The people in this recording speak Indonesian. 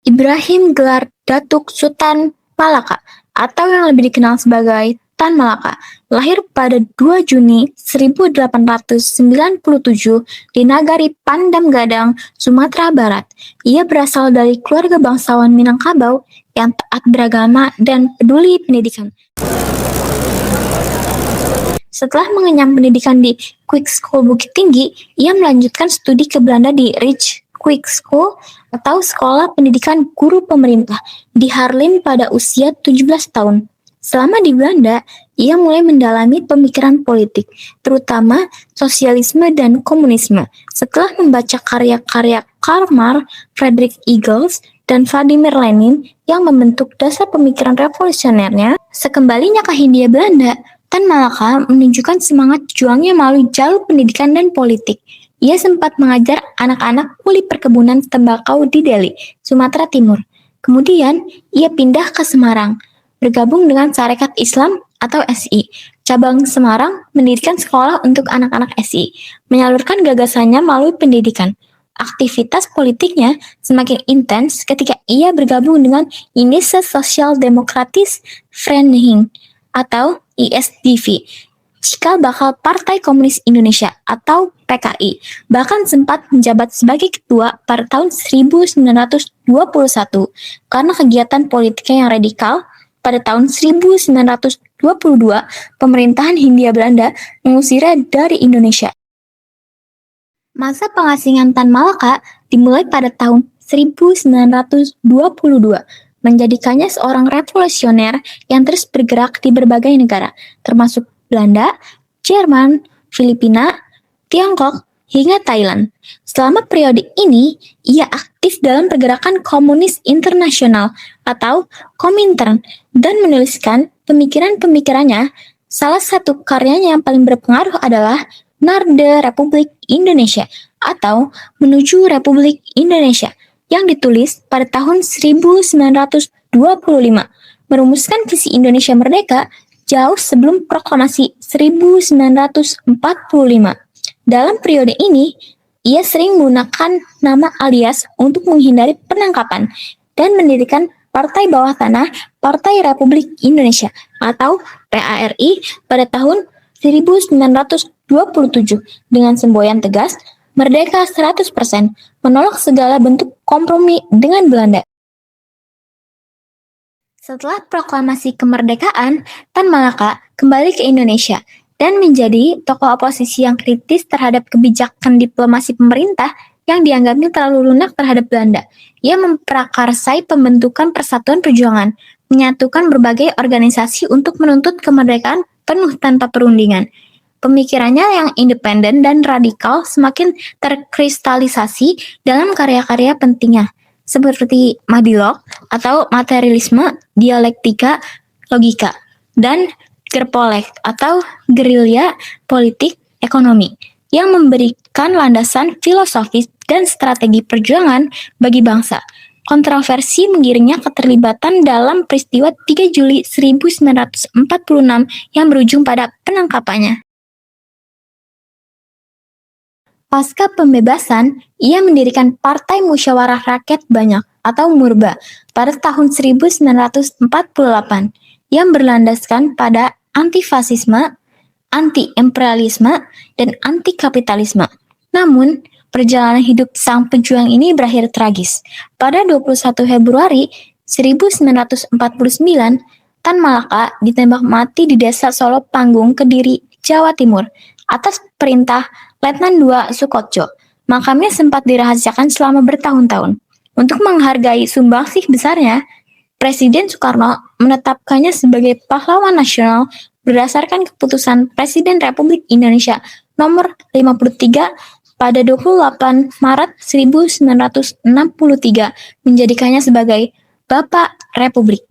Ibrahim gelar Datuk Sultan Malaka atau yang lebih dikenal sebagai Tan Malaka, lahir pada 2 Juni 1897 di Nagari Pandam Gadang, Sumatera Barat. Ia berasal dari keluarga bangsawan Minangkabau yang taat beragama dan peduli pendidikan. Setelah mengenyam pendidikan di Quick School Bukit Tinggi, ia melanjutkan studi ke Belanda di Rich Quick School atau Sekolah Pendidikan Guru Pemerintah di Haarlem pada usia 17 tahun. Selama di Belanda, ia mulai mendalami pemikiran politik, terutama sosialisme dan komunisme. Setelah membaca karya-karya Karl Marx, Friedrich Engels, dan Vladimir Lenin yang membentuk dasar pemikiran revolusionernya, sekembalinya ke Hindia Belanda, Tan Malaka menunjukkan semangat juangnya melalui jalur pendidikan dan politik. Ia sempat mengajar anak-anak kuli perkebunan tembakau di Delhi, Sumatera Timur. Kemudian, ia pindah ke Semarang, bergabung dengan Sarekat Islam atau SI. Cabang Semarang mendirikan sekolah untuk anak-anak SI, menyalurkan gagasannya melalui pendidikan. Aktivitas politiknya semakin intens ketika ia bergabung dengan Indische Sociaal Democratische Vereniging atau ISDV, cikal bakal Partai Komunis Indonesia atau PKI, bahkan sempat menjabat sebagai ketua pada tahun 1921 karena kegiatan politiknya yang radikal. Pada tahun 1922, pemerintahan Hindia Belanda mengusirnya dari Indonesia. Masa pengasingan Tan Malaka dimulai pada tahun 1922, menjadikannya seorang revolusioner yang terus bergerak di berbagai negara, termasuk Belanda, Jerman, Filipina, Tiongkok, hingga Thailand. Selama periode ini, ia aktif dalam pergerakan komunis internasional atau Komintern dan menuliskan pemikiran-pemikirannya. Salah satu karyanya yang paling berpengaruh adalah Narda Republik Indonesia atau Menuju Republik Indonesia yang ditulis pada tahun 1925, merumuskan visi Indonesia merdeka jauh sebelum proklamasi 1945. Dalam periode ini, ia sering menggunakan nama alias untuk menghindari penangkapan dan mendirikan Partai Bawah Tanah Partai Republik Indonesia atau PARI pada tahun 1927 dengan semboyan tegas merdeka 100%, menolak segala bentuk kompromi dengan Belanda. Setelah proklamasi kemerdekaan, Tan Malaka kembali ke Indonesia dan menjadi tokoh oposisi yang kritis terhadap kebijakan diplomasi pemerintah yang dianggapnya terlalu lunak terhadap Belanda. Ia memprakarsai pembentukan Persatuan Perjuangan, menyatukan berbagai organisasi untuk menuntut kemerdekaan penuh tanpa perundingan. Pemikirannya yang independen dan radikal semakin terkristalisasi dalam karya-karya pentingnya, seperti Madilog atau Materialisme, Dialektika, Logika, dan Gerpolek atau Gerilya Politik Ekonomi yang memberikan landasan filosofis dan strategi perjuangan bagi bangsa. Kontroversi mengiringnya keterlibatan dalam peristiwa 3 Juli 1946 yang berujung pada penangkapannya. Pasca pembebasan, ia mendirikan Partai Musyawarah Rakyat Banyak atau Murba pada tahun 1948 yang berlandaskan pada antifasisme, anti-imperialisme, dan anti-kapitalisme. Namun, perjalanan hidup sang pejuang ini berakhir tragis. Pada 21 Februari 1949, Tan Malaka ditembak mati di Desa Solo Panggung, Kediri, Jawa Timur, atas perintah Letnan II Sukotjo. Makamnya sempat dirahasiakan selama bertahun-tahun. Untuk menghargai sumbangsih besarnya, Presiden Soekarno menetapkannya sebagai pahlawan nasional berdasarkan keputusan Presiden Republik Indonesia nomor 53 pada 28 Maret 1963, menjadikannya sebagai Bapak Republik.